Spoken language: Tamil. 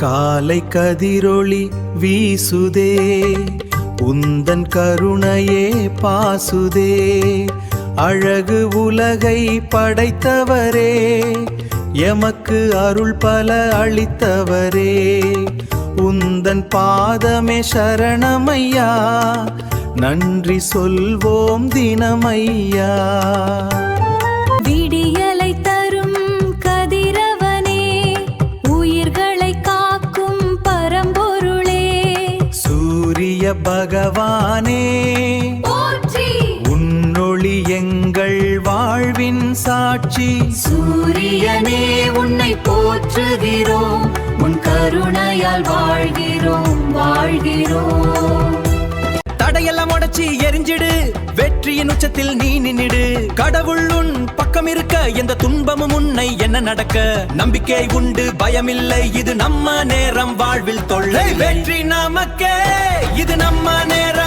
காலை கதிரொளி வீசுதே, உந்தன் கருணையே பாசுதே. அழகு உலகை படைத்தவரே, எமக்கு அருள் பல அளித்தவரே. உந்தன் பாதமே சரணமையா, நன்றி சொல்வோம் தினமையா. விடியலை தரும் கதிரவனே, உயிர்களை காக்கும் பரம்பொருளே. சூரிய பகவானே போற்றி, உன்னொளி எங்கள் வாழ்வின் சாட்சி. சூரியனே உன்னை போற்றுகிறோம், உன் கருணையால் வாழ்கிறோம் வாழ்கிறோம். தடையெல்லாம் உடைச்சி எரிஞ்சிடு, வெற்றியின் உச்சத்தில் நீ நின்னிடு. கடவுள் உன் பக்கம் இருக்க, எந்த துன்பமும் உன்னை என்ன நடக்க. நம்பிக்கை உண்டு, பயமில்லை, இது நம்ம நேரம். வாழ்வில் தொல்லை வெற்றி நமக்கே, இது நம்ம நேரம்.